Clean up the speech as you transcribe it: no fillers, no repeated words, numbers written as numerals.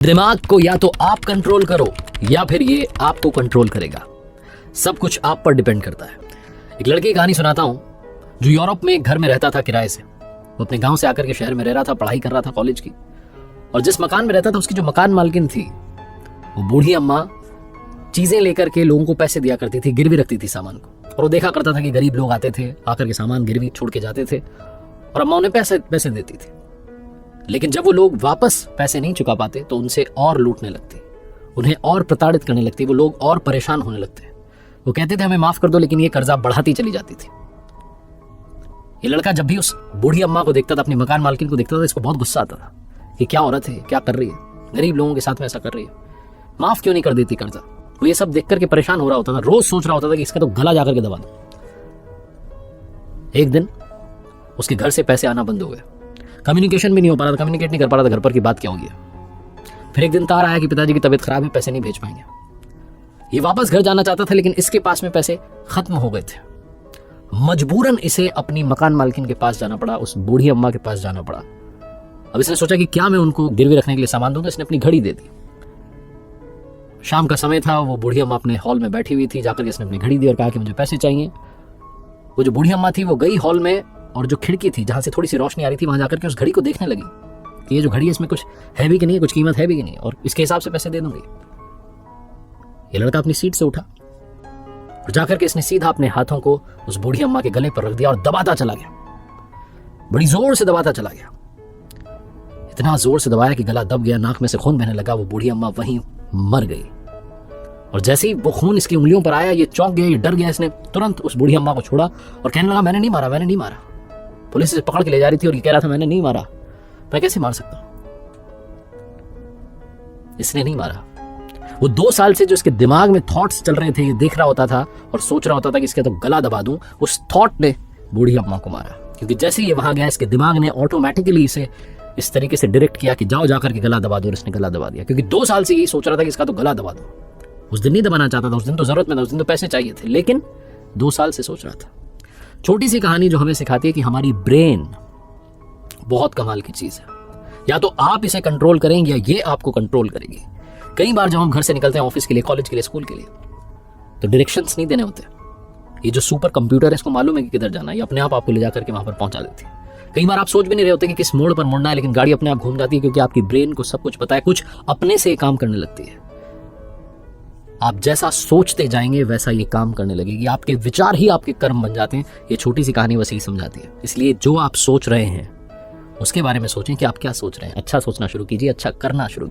दिमाग को या तो आप कंट्रोल करो या फिर ये आपको कंट्रोल करेगा। सब कुछ आप पर डिपेंड करता है। एक लड़के की कहानी सुनाता हूं जो यूरोप में एक घर में रहता था किराए से। वो अपने गांव से आकर के शहर में रह रहा था, पढ़ाई कर रहा था कॉलेज की। और जिस मकान में रहता था उसकी जो मकान मालकिन थी वो बूढ़ी अम्मा चीजें लेकर के लोगों को पैसे दिया करती थी, गिरवी रखती थी सामान को। और वो देखा करता था कि गरीब लोग आते थे, आकर के सामान गिरवी छोड़ के जाते थे और अम्मा उन्हें पैसे देती थी। लेकिन जब वो लोग वापस पैसे नहीं चुका पाते तो उनसे और लूटने लगते, उन्हें और प्रताड़ित करने लगती, वो लोग और परेशान होने लगते। वो कहते थे हमें माफ कर दो, लेकिन ये कर्जा बढ़ाती चली जाती थी। ये लड़का जब भी उस बूढ़ी अम्मा को देखता था, अपनी मकान मालकिन को देखता था, इसको बहुत गुस्सा आता था कि क्या औरत है, क्या कर रही है, गरीब लोगों के साथ में ऐसा कर रही है, माफ क्यों नहीं कर देती कर्जा। वो ये सब देख करके परेशान हो रहा होता था, रोज सोच रहा होता था कि इसका तो गला जाकर के दबा दो। एक दिन उसके घर से पैसे आना बंद हो गए, कम्युनिकेशन भी नहीं हो पा रहा था, कम्युनिकेट नहीं कर पा रहा था घर पर की बात क्या होगी। फिर एक दिन तार आया कि पिताजी की तबीयत खराब है, पैसे नहीं भेज पाएंगे। ये वापस घर जाना चाहता था लेकिन इसके पास में पैसे खत्म हो गए थे। मजबूरन इसे अपनी मकान मालकिन के पास जाना पड़ा, उस बूढ़ी अम्मा के पास जाना पड़ा। अब इसने सोचा कि क्या मैं उनको गिरवी रखने के लिए सामान दूं, तो इसने अपनी घड़ी दे दी। शाम का समय था, वो बूढ़ी अम्मा अपने हॉल में बैठी हुई थी, जाकर के इसने अपनी घड़ी दी और कहा कि मुझे पैसे चाहिए। वो जो बूढ़ी अम्मा थी वो गई हॉल में और जो खिड़की थी जहां से थोड़ी सी रोशनी आ रही थी वहां जाकर के उस घड़ी को देखने लगी कि ये जो घड़ी है इसमें कुछ है भी कि नहीं, कुछ कीमत है भी कि नहीं, और इसके हिसाब से पैसे दे दूंगी। ये लड़का अपनी सीट से उठा और जाकर के इसने सीधा अपने हाथों को उस बूढ़ी अम्मा के गले पर रख दिया और दबाता चला गया, बड़ी जोर से दबाता चला गया। इतना जोर से दबाया कि गला दब गया, नाक में से खून बहने लगा। वो बूढ़ी अम्मा वहीं मर गई। और जैसे ही वो खून इसकी उंगलियों पर आया, ये चौंक गया, ये डर गया। इसने तुरंत उस बूढ़ी अम्मा को छोड़ा और कहने लगा मैंने नहीं मारा, मैंने नहीं मारा। पुलिस इसे पकड़ के ले जा रही थी और ये कह रहा था मैंने नहीं मारा, मैं कैसे मार सकता हूं, इसने नहीं मारा। वो 2 साल से जो इसके दिमाग में थॉट्स चल रहे थे, ये देख रहा होता था और सोच रहा होता था कि इसके तो गला दबा दूं, उस थॉट ने बूढ़ी अम्मा को मारा। क्योंकि जैसे ही ये वहां गया, इसके दिमाग ने ऑटोमेटिकली इसे इस तरीके से डायरेक्ट किया कि जाओ जाकर के गला दबा दो, और इसने गला दबा दिया। क्योंकि 2 साल से यही सोच रहा था कि इसका तो गला दबा दो। उस दिन नहीं दबाना चाहता था, उस दिन तो जरूरत में था, उस दिन तो पैसे चाहिए थे, लेकिन 2 साल से सोच रहा था। छोटी सी कहानी जो हमें सिखाती है कि हमारी ब्रेन बहुत कमाल की चीज है। या तो आप इसे कंट्रोल करेंगे या ये आपको कंट्रोल करेगी। कई बार जब हम घर से निकलते हैं ऑफिस के लिए, कॉलेज के लिए, स्कूल के लिए, तो डायरेक्शंस नहीं देने होते। ये जो सुपर कंप्यूटर है इसको मालूम है कि किधर जाना है, ये अपने आप आपको ले जाकर के वहां पर पहुंचा देती है। कई बार आप सोच भी नहीं रहे होते कि किस मोड़ पर मुड़ना है, लेकिन गाड़ी अपने आप घूम जाती है क्योंकि आपकी ब्रेन को सब कुछ पता है, कुछ अपने से काम करने लगती है। आप जैसा सोचते जाएंगे वैसा ये काम करने लगेगी। आपके विचार ही आपके कर्म बन जाते हैं। ये छोटी सी कहानी बस यही समझाती है। इसलिए जो आप सोच रहे हैं उसके बारे में सोचें कि आप क्या सोच रहे हैं। अच्छा सोचना शुरू कीजिए, अच्छा करना शुरू कीजिए।